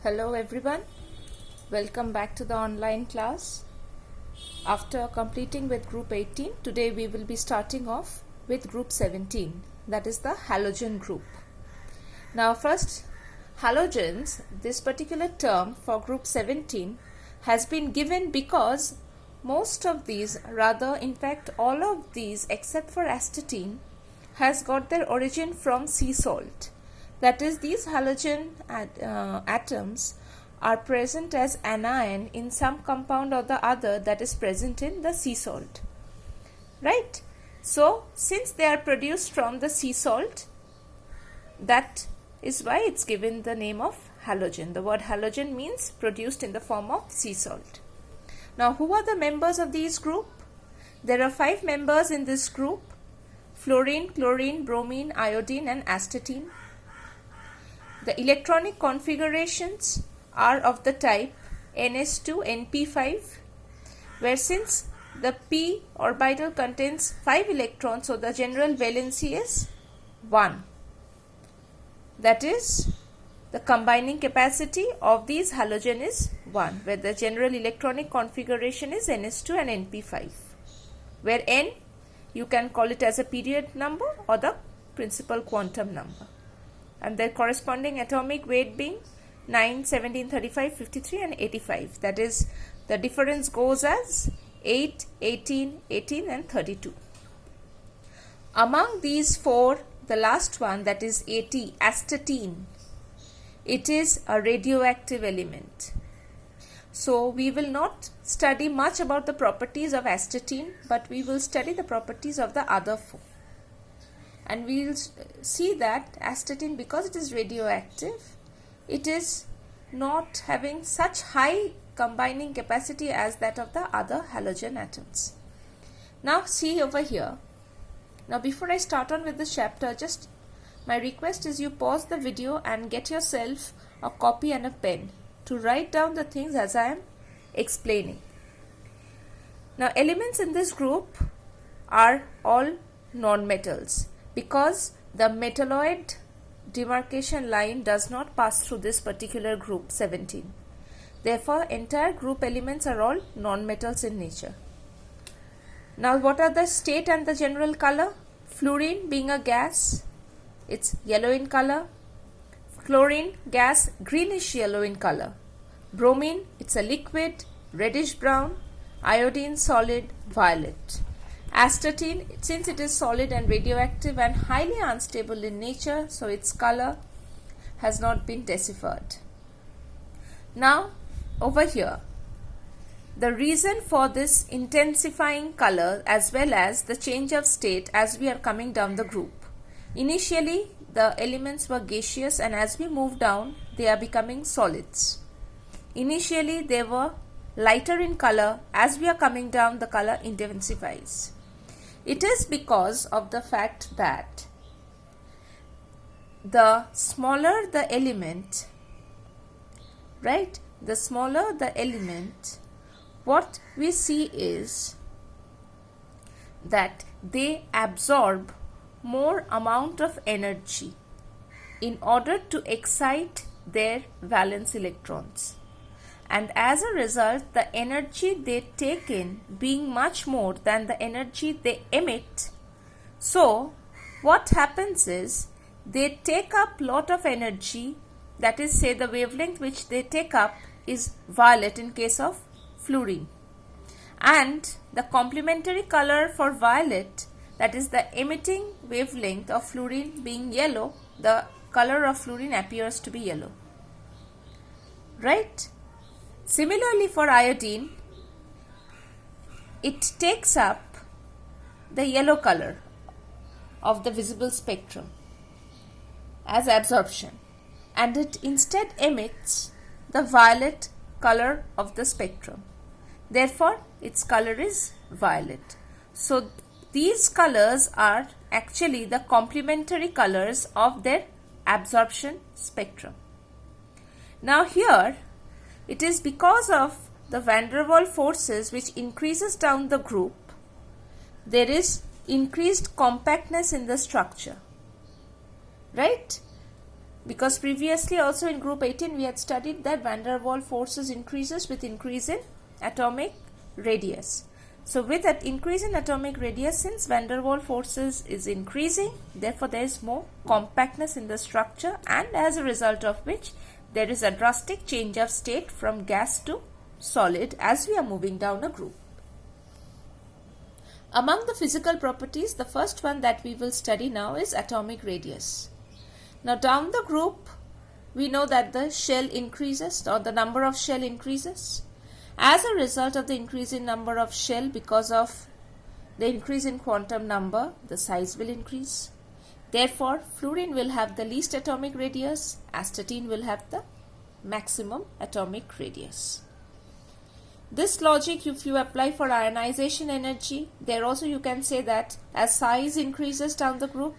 Hello everyone, welcome back to the online class. After completing with group 18, today we will be starting off with group 17, that is the halogen group. Now first, halogens, this particular term for group 17 has been given because most of these, rather in fact all of these except for astatine, has got their origin from sea salt. That is, these halogen atoms are present as anion in some compound or the other that is present in the sea salt. Right? So, since they are produced from the sea salt, that is why it's given the name of halogen. The word halogen means produced in the form of sea salt. Now, who are the members of this group? There are 5 members in this group: fluorine, chlorine, bromine, iodine and astatine. The electronic configurations are of the type Ns2Np5, where since the p orbital contains 5 electrons, so the general valency is 1. That is, the combining capacity of these halogen is 1, where the general electronic configuration is Ns2 and Np5, where N, you can call it as a period number or the principal quantum number, and their corresponding atomic weight being 9, 17, 35, 53 and 85. That is, the difference goes as 8, 18, 18 and 32. Among these 4, the last one, that is AT, astatine, it is a radioactive element. So we will not study much about the properties of astatine, but we will study the properties of the other 4. And we will see that astatine, because it is radioactive, it is not having such high combining capacity as that of the other halogen atoms. Now see over here. Now before I start on with the chapter, just my request is you pause the video and get yourself a copy and a pen to write down the things as I am explaining. Now elements in this group are all non-metals, because the metalloid demarcation line does not pass through this particular group 17. Therefore, entire group elements are all non-metals in nature. Now, what are the state and the general color? Fluorine being a gas, it's yellow in color. Chlorine, gas, greenish yellow in color. Bromine, it's a liquid, reddish brown. Iodine, solid, violet. Astatine, since it is solid and radioactive and highly unstable in nature, so its color has not been deciphered. Now, over here, the reason for this intensifying color as well as the change of state as we are coming down the group. Initially, the elements were gaseous, and as we move down, they are becoming solids. Initially, they were lighter in color. As we are coming down, the color intensifies. It is because of the fact that the smaller the element, right, the smaller the element, what we see is that they absorb more amount of energy in order to excite their valence electrons. And as a result, the energy they take in being much more than the energy they emit. So, what happens is, they take up lot of energy, that is, say the wavelength which they take up is violet in case of fluorine. And the complementary color for violet, that is the emitting wavelength of fluorine being yellow, the color of fluorine appears to be yellow. Right? Similarly for iodine, it takes up the yellow color of the visible spectrum as absorption, and it instead emits the violet color of the spectrum. Therefore, its color is violet. So, these colors are actually the complementary colors of their absorption spectrum. Now here, it is because of the van der Waals forces which increases down the group, there is increased compactness in the structure. Right? Because previously also in group 18 we had studied that van der Waals forces increases with increase in atomic radius. So with that increase in atomic radius, since van der Waals forces is increasing, therefore there is more compactness in the structure, and as a result of which there is a drastic change of state from gas to solid as we are moving down a group. Among the physical properties, the first one that we will study now is atomic radius. Now down the group, we know that the shell increases, or the number of shell increases. As a result of the increase in number of shell, because of the increase in quantum number, the size will increase. Therefore, fluorine will have the least atomic radius, astatine will have the maximum atomic radius. This logic, if you apply for ionization energy, there also you can say that as size increases down the group,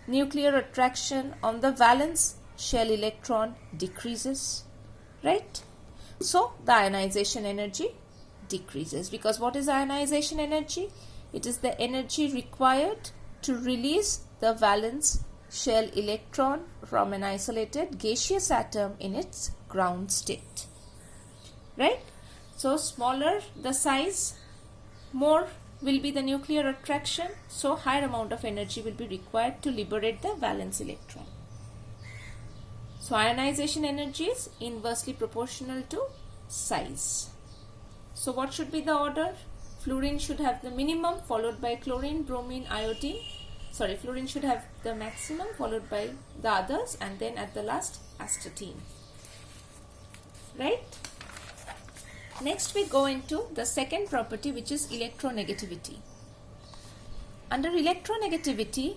nuclear attraction on the valence shell electron decreases, right? So the ionization energy decreases, because what is ionization energy? It is the energy required to release the valence shell electron from an isolated gaseous atom in its ground state, right? So smaller the size, more will be the nuclear attraction, so higher amount of energy will be required to liberate the valence electron. So ionization energy is inversely proportional to size. So what should be the order? Fluorine should have the minimum, followed by chlorine, bromine, iodine. Sorry, fluorine should have the maximum, followed by the others, and then at the last astatine, right? Next we go into the second property, which is electronegativity. Under electronegativity,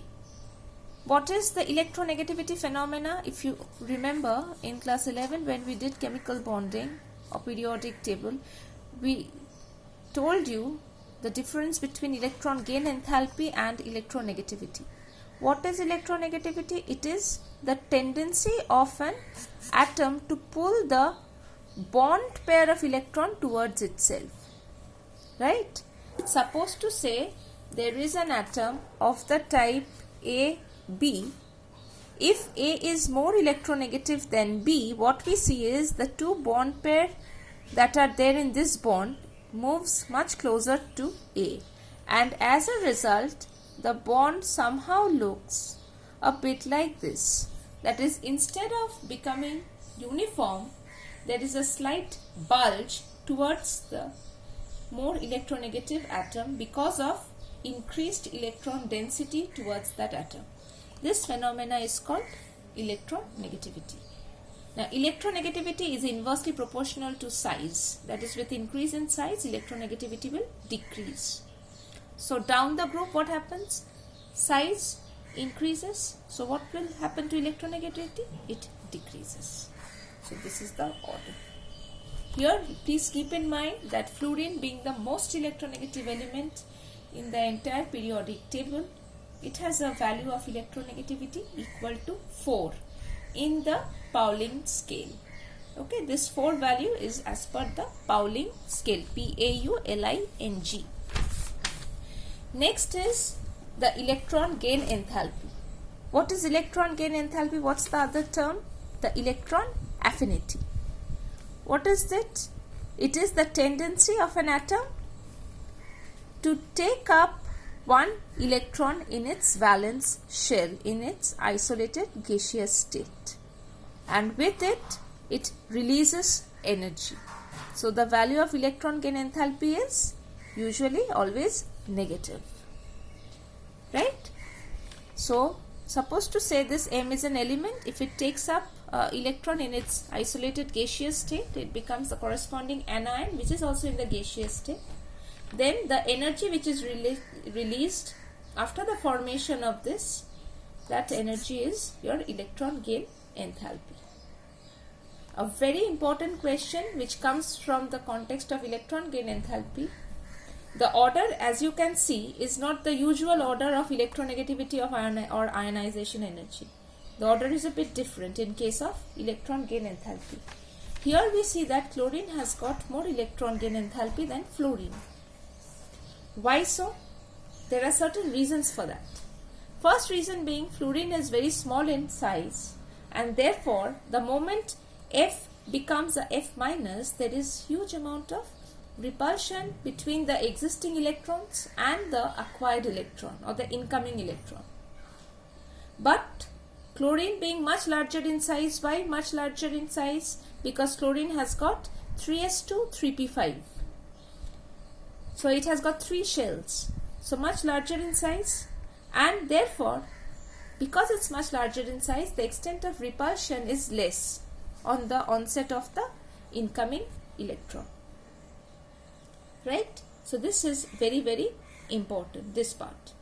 what is the electronegativity phenomena? If you remember in class 11 when we did chemical bonding or periodic table, we told you the difference between electron gain enthalpy and electronegativity. What is electronegativity? It is the tendency of an atom to pull the bond pair of electron towards itself, right? Suppose to say there is an atom of the type A, B. If A is more electronegative than B, what we see is the two bond pair that are there in this bond moves much closer to A, and as a result the bond somehow looks a bit like this. That is, instead of becoming uniform, there is a slight bulge towards the more electronegative atom because of increased electron density towards that atom. This phenomena is called electronegativity. Now, electronegativity is inversely proportional to size. That is, with increase in size, electronegativity will decrease. So, down the group, what happens? Size increases. So, what will happen to electronegativity? It decreases. So, this is the order. Here, please keep in mind that fluorine, being the most electronegative element in the entire periodic table, it has a value of electronegativity equal to 4 in the Pauling scale. Okay, this 4 value is as per the Pauling scale, P-A-U-L-I-N-G. Next is the electron gain enthalpy. What is electron gain enthalpy? What's the other term? The electron affinity. What is it? It is the tendency of an atom to take up one electron in its valence shell in its isolated gaseous state, and with it, it releases energy. So the value of electron gain enthalpy is usually always negative, right? So suppose to say this M is an element. If it takes up electron in its isolated gaseous state, it becomes the corresponding anion, which is also in the gaseous state. Then the energy which is released after the formation of this, that energy is your electron gain enthalpy. A very important question which comes from the context of electron gain enthalpy. The order, as you can see, is not the usual order of electronegativity of or ionization energy. The order is a bit different in case of electron gain enthalpy. Here we see that chlorine has got more electron gain enthalpy than fluorine. Why so? There are certain reasons for that. First reason being, fluorine is very small in size, and therefore the moment F becomes a F minus, there is huge amount of repulsion between the existing electrons and the acquired electron or the incoming electron. But chlorine being much larger in size, why much larger in size? Because chlorine has got 3s2 3p5. So it has got 3 shells. So much larger in size, and therefore because it's much larger in size, the extent of repulsion is less on the onset of the incoming electron. Right? So this is very, very important, this part.